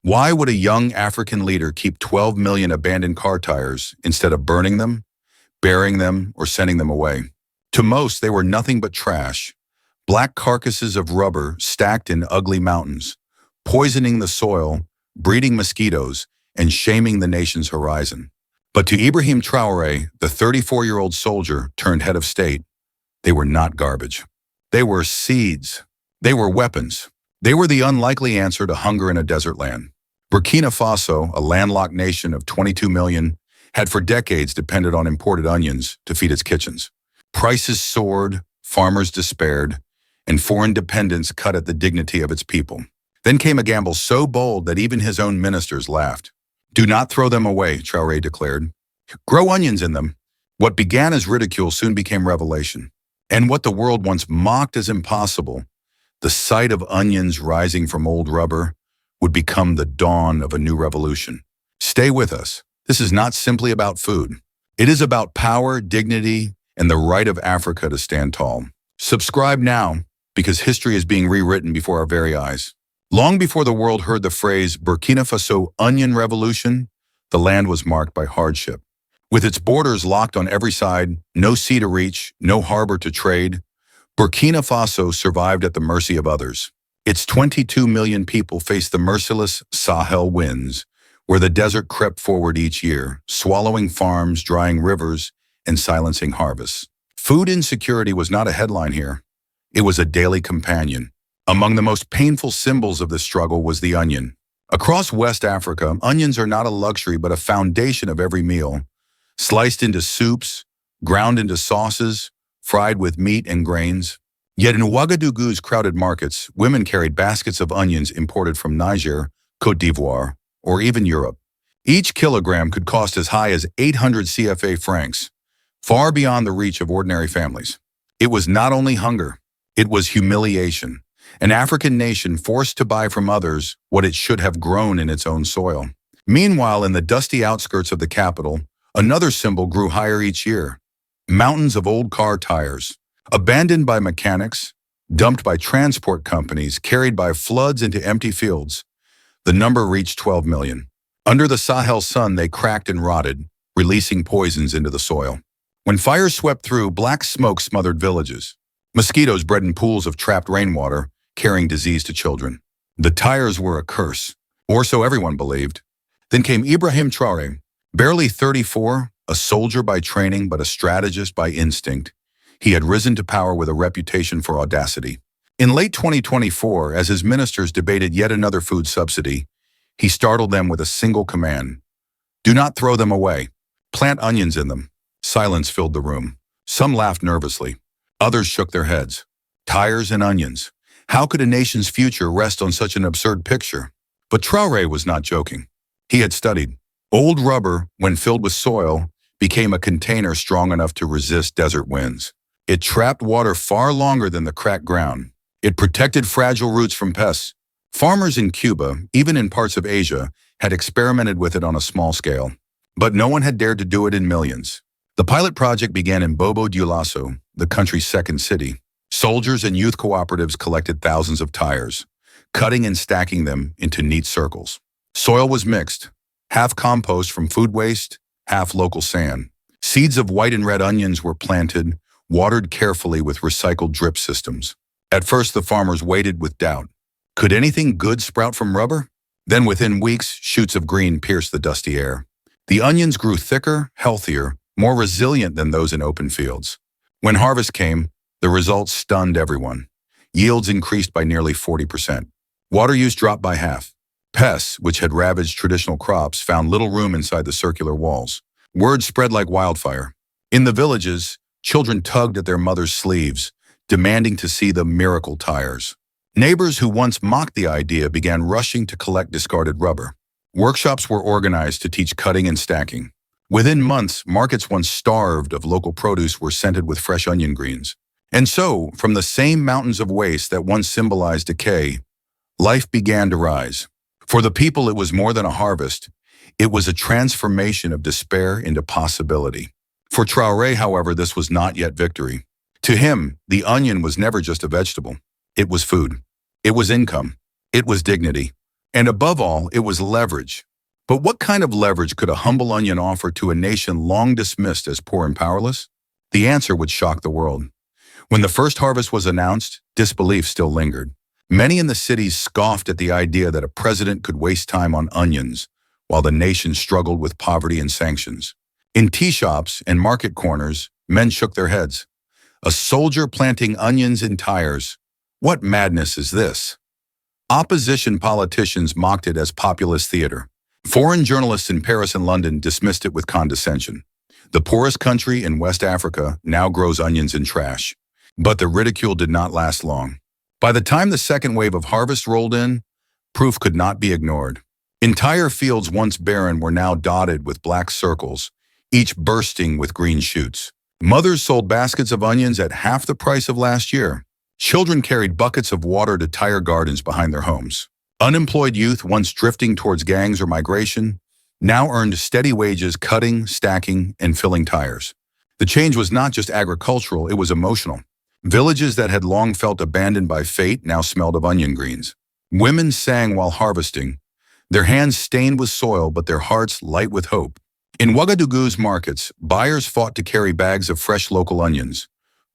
Why would a young African leader keep 12 million abandoned car tires instead of burning them, burying them, or sending them away? To most, they were nothing but trash, black carcasses of rubber stacked in ugly mountains, poisoning the soil, breeding mosquitoes, and shaming the nation's horizon. But to Ibrahim Traoré, the 34-year-old soldier turned head of state, they were not garbage. They were seeds. They were weapons. They were the unlikely answer to hunger in a desert land. Burkina Faso, a landlocked nation of 22 million, had for decades depended on imported onions to feed its kitchens. Prices soared, farmers despaired, and foreign dependence cut at the dignity of its people. Then came a gamble so bold that even his own ministers laughed. "Do not throw them away," Traoré declared. "Grow onions in them." What began as ridicule soon became revelation. And what the world once mocked as impossible, the sight of onions rising from old rubber, would become the dawn of a new revolution. Stay with us. This is not simply about food. It is about power, dignity, and the right of Africa to stand tall. Subscribe now, because history is being rewritten before our very eyes. Long before the world heard the phrase Burkina Faso Onion Revolution, the land was marked by hardship. With its borders locked on every side, no sea to reach, no harbor to trade, Burkina Faso survived at the mercy of others. Its 22 million people faced the merciless Sahel winds, where the desert crept forward each year, swallowing farms, drying rivers, and silencing harvests. Food insecurity was not a headline here. It was a daily companion. Among the most painful symbols of this struggle was the onion. Across West Africa, onions are not a luxury but a foundation of every meal. Sliced into soups, ground into sauces, fried with meat and grains. Yet in Ouagadougou's crowded markets, women carried baskets of onions imported from Niger, Côte d'Ivoire, or even Europe. Each kilogram could cost as high as 800 CFA francs, far beyond the reach of ordinary families. It was not only hunger, it was humiliation. An African nation forced to buy from others what it should have grown in its own soil. Meanwhile, in the dusty outskirts of the capital, another symbol grew higher each year. Mountains of old car tires, abandoned by mechanics, dumped by transport companies, carried by floods into empty fields. The number reached 12 million. Under the Sahel sun, they cracked and rotted, releasing poisons into the soil. When fires swept through, black smoke smothered villages. Mosquitoes bred in pools of trapped rainwater, carrying disease to children. The tires were a curse, or so everyone believed. Then came Ibrahim Traoré, barely 34, a soldier by training but a strategist by instinct. He had risen to power with a reputation for audacity. In late 2024, as his ministers debated yet another food subsidy, he startled them with a single command. "Do not throw them away. Plant onions in them." Silence filled the room. Some laughed nervously. Others shook their heads. Tires and onions. How could a nation's future rest on such an absurd picture? But Traoré was not joking. He had studied. Old rubber, when filled with soil, became a container strong enough to resist desert winds. It trapped water far longer than the cracked ground. It protected fragile roots from pests. Farmers in Cuba, even in parts of Asia, had experimented with it on a small scale. But no one had dared to do it in millions. The pilot project began in Bobo Dioulasso, the country's second city. Soldiers and youth cooperatives collected thousands of tires, cutting and stacking them into neat circles. Soil was mixed, half compost from food waste, half local sand. Seeds of white and red onions were planted, watered carefully with recycled drip systems. At first, the farmers waited with doubt. Could anything good sprout from rubber? Then within weeks, shoots of green pierced the dusty air. The onions grew thicker, healthier, more resilient than those in open fields. When harvest came, the results stunned everyone. Yields increased by nearly 40%. Water use dropped by half. Pests, which had ravaged traditional crops, found little room inside the circular walls. Word spread like wildfire. In the villages, children tugged at their mothers' sleeves, demanding to see the miracle tires. Neighbors who once mocked the idea began rushing to collect discarded rubber. Workshops were organized to teach cutting and stacking. Within months, markets once starved of local produce were scented with fresh onion greens. And so, from the same mountains of waste that once symbolized decay, life began to rise. For the people, it was more than a harvest. It was a transformation of despair into possibility. For Traoré, however, this was not yet victory. To him, the onion was never just a vegetable. It was food. It was income. It was dignity. And above all, it was leverage. But what kind of leverage could a humble onion offer to a nation long dismissed as poor and powerless? The answer would shock the world. When the first harvest was announced, disbelief still lingered. Many in the cities scoffed at the idea that a president could waste time on onions, while the nation struggled with poverty and sanctions. In tea shops and market corners, men shook their heads. A soldier planting onions in tires. What madness is this? Opposition politicians mocked it as populist theater. Foreign journalists in Paris and London dismissed it with condescension. The poorest country in West Africa now grows onions in trash. But the ridicule did not last long. By the time the second wave of harvest rolled in, proof could not be ignored. Entire fields once barren were now dotted with black circles, each bursting with green shoots. Mothers sold baskets of onions at half the price of last year. Children carried buckets of water to tire gardens behind their homes. Unemployed youth, once drifting towards gangs or migration, now earned steady wages cutting, stacking, and filling tires. The change was not just agricultural, it was emotional. Villages that had long felt abandoned by fate now smelled of onion greens. Women sang while harvesting, their hands stained with soil but their hearts light with hope. In Ouagadougou's markets, buyers fought to carry bags of fresh local onions,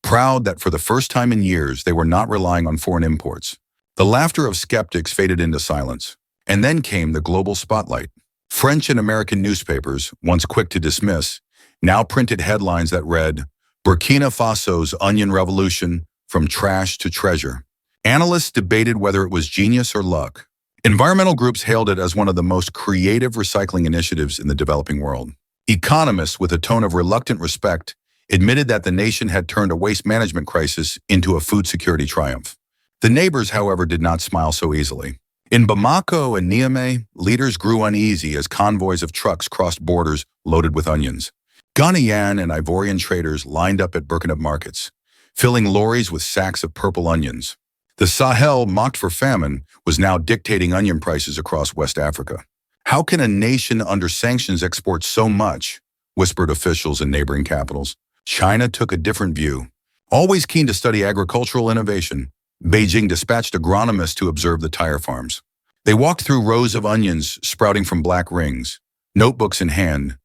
proud that for the first time in years they were not relying on foreign imports. The laughter of skeptics faded into silence. And then came the global spotlight. French and American newspapers, once quick to dismiss, now printed headlines that read, "Burkina Faso's Onion Revolution, from trash to treasure." Analysts debated whether it was genius or luck. Environmental groups hailed it as one of the most creative recycling initiatives in the developing world. Economists, with a tone of reluctant respect, admitted that the nation had turned a waste management crisis into a food security triumph. The neighbors, however, did not smile so easily. In Bamako and Niamey, leaders grew uneasy as convoys of trucks crossed borders loaded with onions. Ghanaian and Ivorian traders lined up at Burkina markets, filling lorries with sacks of purple onions. The Sahel, mocked for famine, was now dictating onion prices across West Africa. "How can a nation under sanctions export so much?" whispered officials in neighboring capitals. China took a different view. Always keen to study agricultural innovation, Beijing dispatched agronomists to observe the tire farms. They walked through rows of onions sprouting from black rings, notebooks in hand,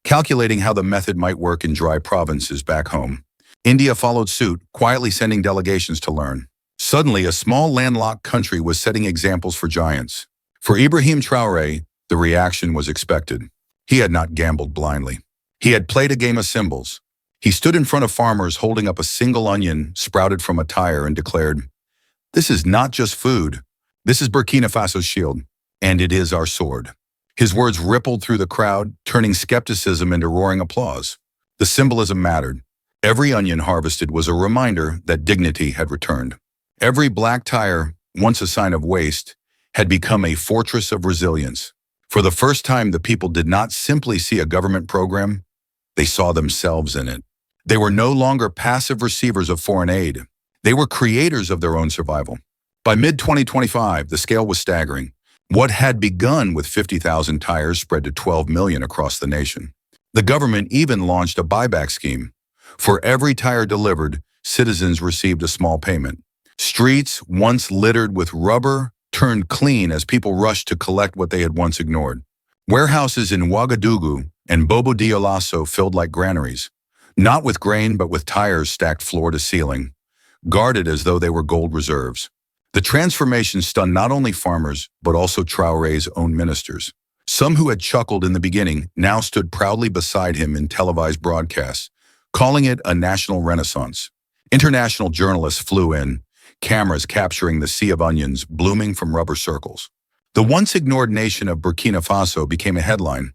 calculating how the method might work in dry provinces back home. India followed suit, quietly sending delegations to learn. Suddenly, a small landlocked country was setting examples for giants. For Ibrahim Traoré, the reaction was expected. He had not gambled blindly. He had played a game of symbols. He stood in front of farmers holding up a single onion sprouted from a tire and declared, "This is not just food. This is Burkina Faso's shield, and it is our sword." His words rippled through the crowd, turning skepticism into roaring applause. The symbolism mattered. Every onion harvested was a reminder that dignity had returned. Every black tire, once a sign of waste, had become a fortress of resilience. For the first time, the people did not simply see a government program, they saw themselves in it. They were no longer passive receivers of foreign aid. They were creators of their own survival. By mid-2025, the scale was staggering. What had begun with 50,000 tires spread to 12 million across the nation. The government even launched a buyback scheme. For every tire delivered, citizens received a small payment. Streets, once littered with rubber, turned clean as people rushed to collect what they had once ignored. Warehouses in Ouagadougou and Bobo Dioulasso filled like granaries, not with grain but with tires stacked floor to ceiling, guarded as though they were gold reserves. The transformation stunned not only farmers, but also Traoré's own ministers. Some who had chuckled in the beginning now stood proudly beside him in televised broadcasts, calling it a national renaissance. International journalists flew in, cameras capturing the sea of onions blooming from rubber circles. The once ignored nation of Burkina Faso became a headline,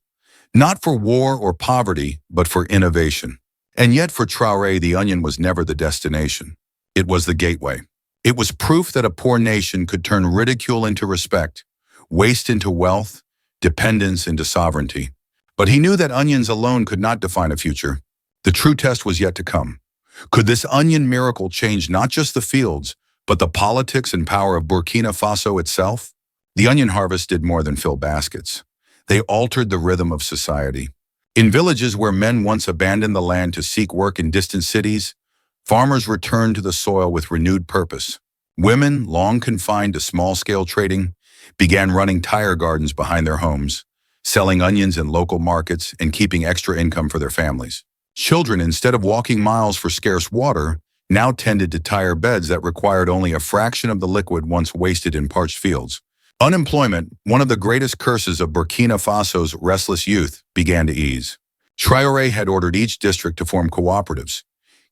not for war or poverty, but for innovation. And yet for Traoré, the onion was never the destination. It was the gateway. It was proof that a poor nation could turn ridicule into respect, waste into wealth, dependence into sovereignty. But he knew that onions alone could not define a future. The true test was yet to come. Could this onion miracle change not just the fields, but the politics and power of Burkina Faso itself? The onion harvest did more than fill baskets. They altered the rhythm of society. In villages where men once abandoned the land to seek work in distant cities, farmers returned to the soil with renewed purpose. Women, long confined to small-scale trading, began running tire gardens behind their homes, selling onions in local markets and keeping extra income for their families. Children, instead of walking miles for scarce water, now tended to tire beds that required only a fraction of the liquid once wasted in parched fields. Unemployment, one of the greatest curses of Burkina Faso's restless youth, began to ease. Traoré had ordered each district to form cooperatives,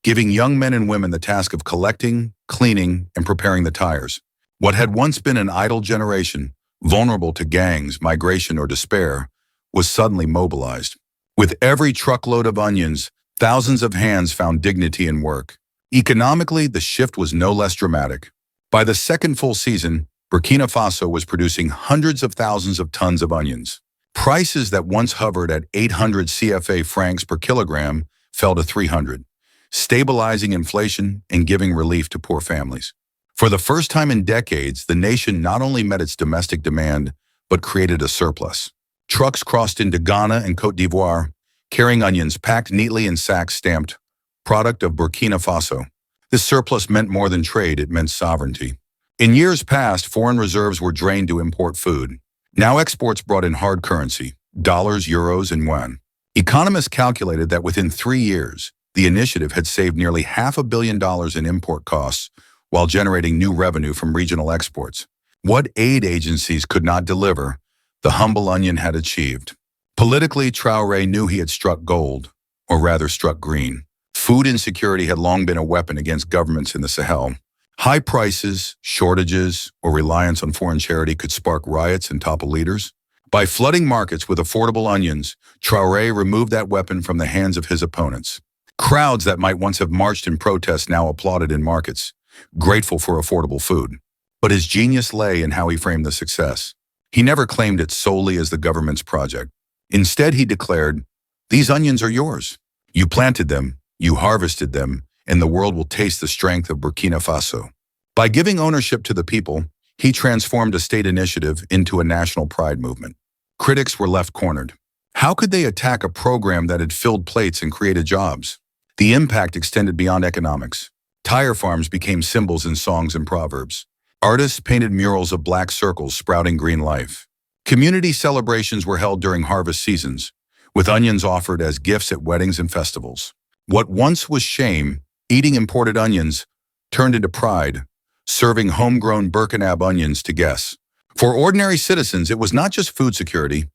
giving young men and women the task of collecting, cleaning, and preparing the tires. What had once been an idle generation, vulnerable to gangs, migration, or despair, was suddenly mobilized. With every truckload of onions, thousands of hands found dignity in work. Economically, the shift was no less dramatic. By the second full season, Burkina Faso was producing hundreds of thousands of tons of onions. Prices that once hovered at 800 CFA francs per kilogram fell to 300, stabilizing inflation and giving relief to poor families. For the first time in decades, the nation not only met its domestic demand, but created a surplus. Trucks crossed into Ghana and Côte d'Ivoire, carrying onions packed neatly in sacks stamped, "Product of Burkina Faso." This surplus meant more than trade, it meant sovereignty. In years past, foreign reserves were drained to import food. Now exports brought in hard currency, dollars, euros, and yuan. Economists calculated that within 3 years, the initiative had saved nearly $500 million in import costs while generating new revenue from regional exports. What aid agencies could not deliver, the humble onion had achieved. Politically, Traoré knew he had struck gold, or rather struck green. Food insecurity had long been a weapon against governments in the Sahel. High prices, shortages, or reliance on foreign charity could spark riots and topple leaders. By flooding markets with affordable onions, Traoré removed that weapon from the hands of his opponents. Crowds that might once have marched in protest now applauded in markets, grateful for affordable food. But his genius lay in how he framed the success. He never claimed it solely as the government's project. Instead, he declared, "These onions are yours. You planted them, you harvested them, and the world will taste the strength of Burkina Faso." By giving ownership to the people, he transformed a state initiative into a national pride movement. Critics were left cornered. How could they attack a program that had filled plates and created jobs? The impact extended beyond economics. Tire farms became symbols in songs and proverbs. Artists painted murals of black circles sprouting green life. Community celebrations were held during harvest seasons, with onions offered as gifts at weddings and festivals. What once was shame, eating imported onions, turned into pride, serving homegrown Burkina onions to guests. For ordinary citizens, it was not just food security,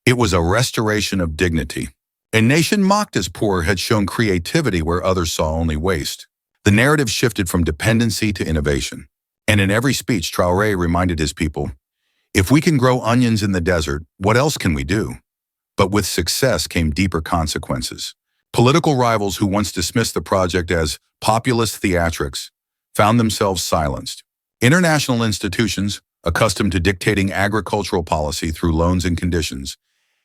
it was a restoration of dignity. A nation mocked as poor had shown creativity where others saw only waste. The narrative shifted from dependency to innovation. And in every speech, Traoré reminded his people, if we can grow onions in the desert, what else can we do? But with success came deeper consequences. Political rivals who once dismissed the project as populist theatrics found themselves silenced. International institutions, accustomed to dictating agricultural policy through loans and conditions,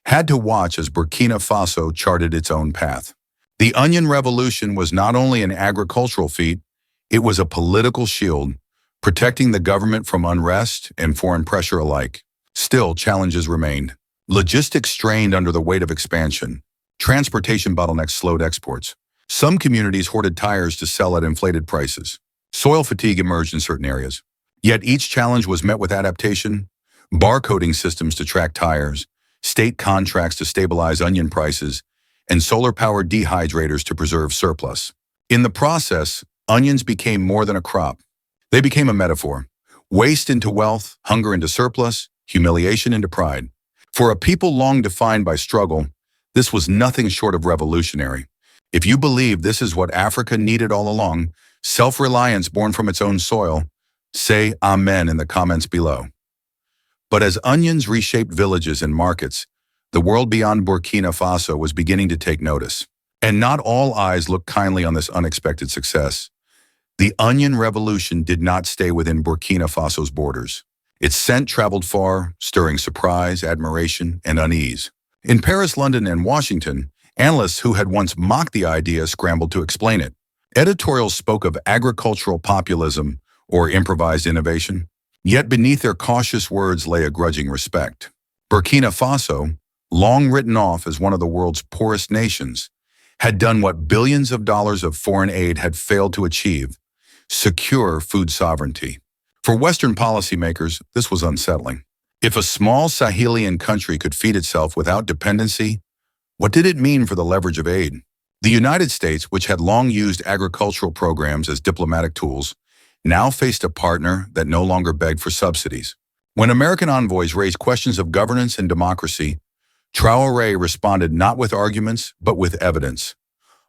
had to watch as Burkina Faso charted its own path. The onion revolution was not only an agricultural feat, it was a political shield, protecting the government from unrest and foreign pressure alike. Still, challenges remained. Logistics strained under the weight of expansion. Transportation bottlenecks slowed exports. Some communities hoarded tires to sell at inflated prices. Soil fatigue emerged in certain areas. Yet each challenge was met with adaptation, barcoding systems to track tires, state contracts to stabilize onion prices, and solar-powered dehydrators to preserve surplus. In the process, onions became more than a crop. They became a metaphor. Waste into wealth, hunger into surplus, humiliation into pride. For a people long defined by struggle, this was nothing short of revolutionary. If you believe this is what Africa needed all along, self-reliance born from its own soil, say amen in the comments below. But as onions reshaped villages and markets, the world beyond Burkina Faso was beginning to take notice. And not all eyes looked kindly on this unexpected success. The onion revolution did not stay within Burkina Faso's borders. Its scent traveled far, stirring surprise, admiration, and unease. In Paris, London, and Washington, analysts who had once mocked the idea scrambled to explain it. Editorials spoke of agricultural populism or improvised innovation. Yet beneath their cautious words lay a grudging respect. Burkina Faso, long written off as one of the world's poorest nations, had done what billions of dollars of foreign aid had failed to achieve: secure food sovereignty. For Western policymakers, this was unsettling. If a small Sahelian country could feed itself without dependency, what did it mean for the leverage of aid? The United States, which had long used agricultural programs as diplomatic tools, now faced a partner that no longer begged for subsidies. When American envoys raised questions of governance and democracy, Traoré responded not with arguments, but with evidence.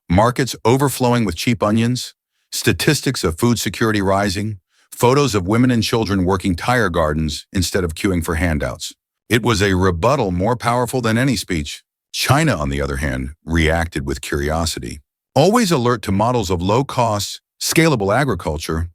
Markets overflowing with cheap onions, statistics of food security rising, photos of women and children working tire gardens instead of queuing for handouts. It was a rebuttal more powerful than any speech. China, on the other hand, reacted with curiosity. Always alert to models of low-cost, scalable agriculture,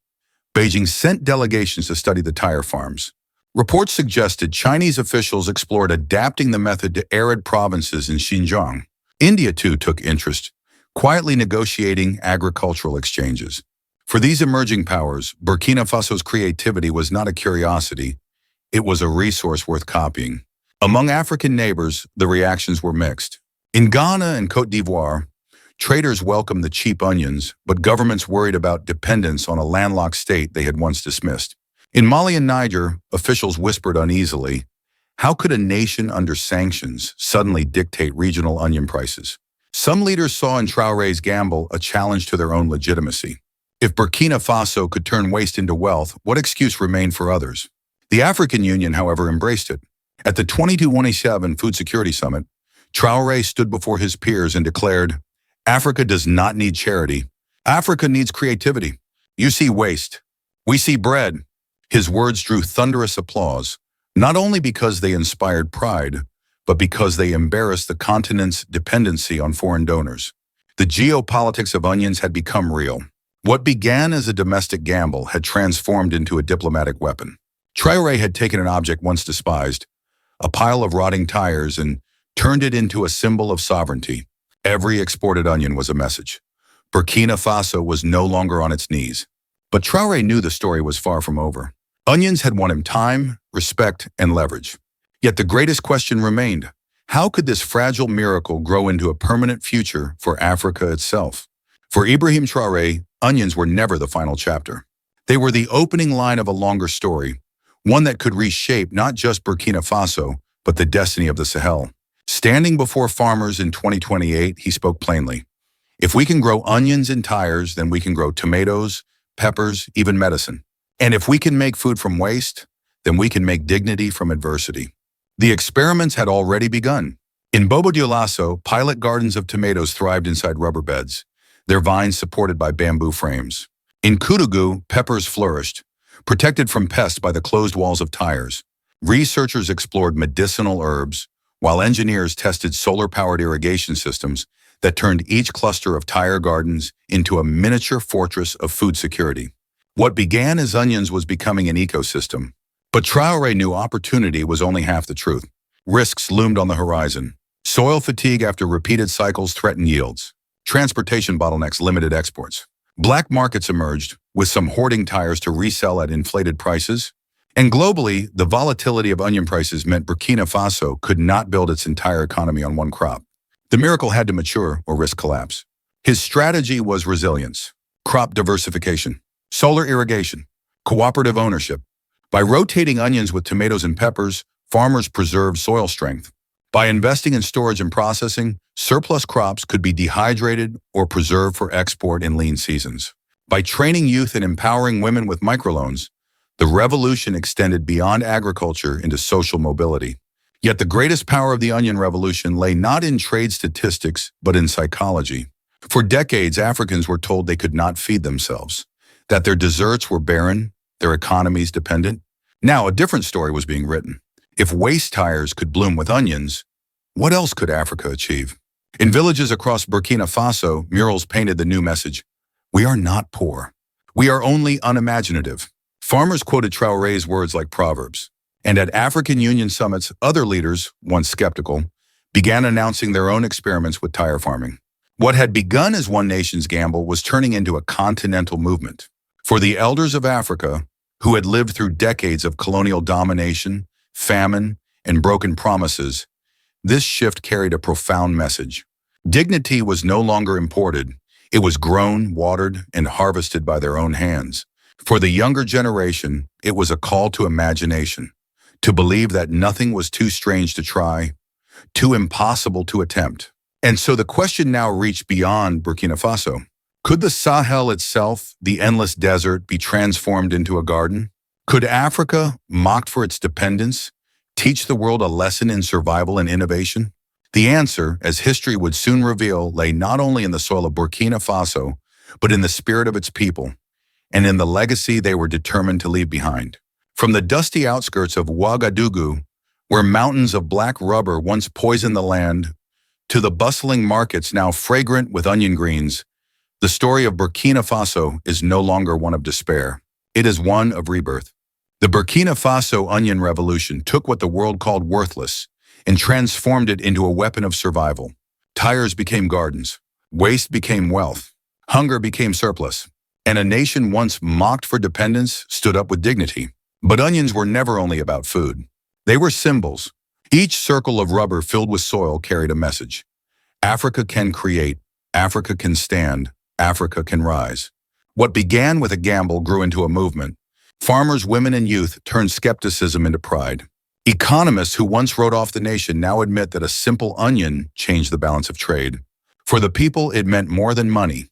Beijing sent delegations to study the tire farms. Reports suggested Chinese officials explored adapting the method to arid provinces in Xinjiang. India, too, took interest, quietly negotiating agricultural exchanges. For these emerging powers, Burkina Faso's creativity was not a curiosity, it was a resource worth copying. Among African neighbors, the reactions were mixed. In Ghana and Côte d'Ivoire, traders welcomed the cheap onions, but governments worried about dependence on a landlocked state they had once dismissed. In Mali and Niger, officials whispered uneasily, how could a nation under sanctions suddenly dictate regional onion prices? Some leaders saw in Traoré's gamble a challenge to their own legitimacy. If Burkina Faso could turn waste into wealth, what excuse remained for others? The African Union, however, embraced it. At the 2017 Food Security Summit, Traoré stood before his peers and declared, Africa does not need charity. Africa needs creativity. You see waste. We see bread. His words drew thunderous applause, not only because they inspired pride, but because they embarrassed the continent's dependency on foreign donors. The geopolitics of onions had become real. What began as a domestic gamble had transformed into a diplomatic weapon. Traoré had taken an object once despised, a pile of rotting tires, and turned it into a symbol of sovereignty. Every exported onion was a message. Burkina Faso was no longer on its knees. But Traoré knew the story was far from over. Onions had won him time, respect, and leverage. Yet the greatest question remained. How could this fragile miracle grow into a permanent future for Africa itself? For Ibrahim Traoré, onions were never the final chapter. They were the opening line of a longer story, one that could reshape not just Burkina Faso, but the destiny of the Sahel. Standing before farmers in 2028, he spoke plainly. If we can grow onions and tires, then we can grow tomatoes, peppers, even medicine. And if we can make food from waste, then we can make dignity from adversity. The experiments had already begun. In Bobo Dioulasso, pilot gardens of tomatoes thrived inside rubber beds, their vines supported by bamboo frames. In Koudougou, peppers flourished, protected from pests by the closed walls of tires. Researchers explored medicinal herbs, while engineers tested solar-powered irrigation systems that turned each cluster of tire gardens into a miniature fortress of food security. What began as onions was becoming an ecosystem. But Traoré knew opportunity was only half the truth. Risks loomed on the horizon. Soil fatigue after repeated cycles threatened yields. Transportation bottlenecks limited exports. Black markets emerged, with some hoarding tires to resell at inflated prices. And globally, the volatility of onion prices meant Burkina Faso could not build its entire economy on one crop. The miracle had to mature or risk collapse. His strategy was resilience, crop diversification, solar irrigation, cooperative ownership. By rotating onions with tomatoes and peppers, farmers preserved soil strength. By investing in storage and processing, surplus crops could be dehydrated or preserved for export in lean seasons. By training youth and empowering women with microloans, the revolution extended beyond agriculture into social mobility. Yet the greatest power of the onion revolution lay not in trade statistics, but in psychology. For decades, Africans were told they could not feed themselves, that their deserts were barren, their economies dependent. Now, a different story was being written. If waste tires could bloom with onions, what else could Africa achieve? In villages across Burkina Faso, murals painted the new message. We are not poor. We are only unimaginative. Farmers quoted Traoré's words like proverbs. And at African Union summits, other leaders, once skeptical, began announcing their own experiments with tire farming. What had begun as one nation's gamble was turning into a continental movement. For the elders of Africa, who had lived through decades of colonial domination, famine, and broken promises, this shift carried a profound message. Dignity was no longer imported. It was grown, watered, and harvested by their own hands. For the younger generation, it was a call to imagination, to believe that nothing was too strange to try, too impossible to attempt. And so the question now reached beyond Burkina Faso. Could the Sahel itself, the endless desert, be transformed into a garden? Could Africa, mocked for its dependence, teach the world a lesson in survival and innovation? The answer, as history would soon reveal, lay not only in the soil of Burkina Faso, but in the spirit of its people, and in the legacy they were determined to leave behind. From the dusty outskirts of Ouagadougou, where mountains of black rubber once poisoned the land, to the bustling markets now fragrant with onion greens, the story of Burkina Faso is no longer one of despair. It is one of rebirth. The Burkina Faso onion revolution took what the world called worthless and transformed it into a weapon of survival. Tires became gardens, waste became wealth, hunger became surplus, and a nation once mocked for dependence stood up with dignity. But onions were never only about food. They were symbols. Each circle of rubber filled with soil carried a message. Africa can create, Africa can stand, Africa can rise. What began with a gamble grew into a movement. Farmers, women, and youth turned skepticism into pride. Economists who once wrote off the nation now admit that a simple onion changed the balance of trade. For the people, it meant more than money.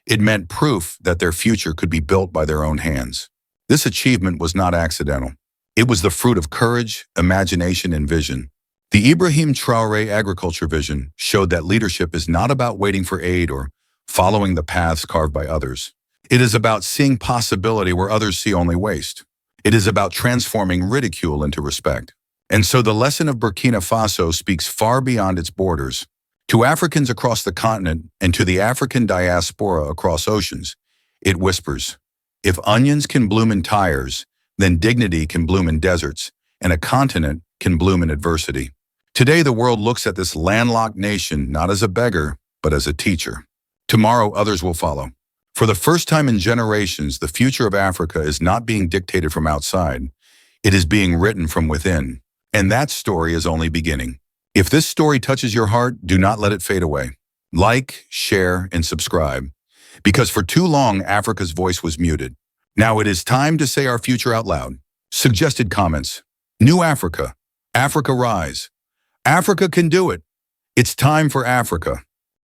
It meant proof that their future could be built by their own hands. This achievement was not accidental. It was the fruit of courage, imagination, and vision. The Ibrahim Traoré agriculture vision showed that leadership is not about waiting for aid or following the paths carved by others. It is about seeing possibility where others see only waste. It is about transforming ridicule into respect. And so the lesson of Burkina Faso speaks far beyond its borders. To Africans across the continent and to the African diaspora across oceans, it whispers, if onions can bloom in tires, then dignity can bloom in deserts, and a continent can bloom in adversity. Today, the world looks at this landlocked nation not as a beggar, but as a teacher. Tomorrow, others will follow. For the first time in generations, the future of Africa is not being dictated from outside. It is being written from within. And that story is only beginning. If this story touches your heart, do not let it fade away. Like, share, and subscribe. Because for too long, Africa's voice was muted. Now it is time to say our future out loud. Suggested comments. New Africa. Africa rise. Africa can do it. It's time for Africa.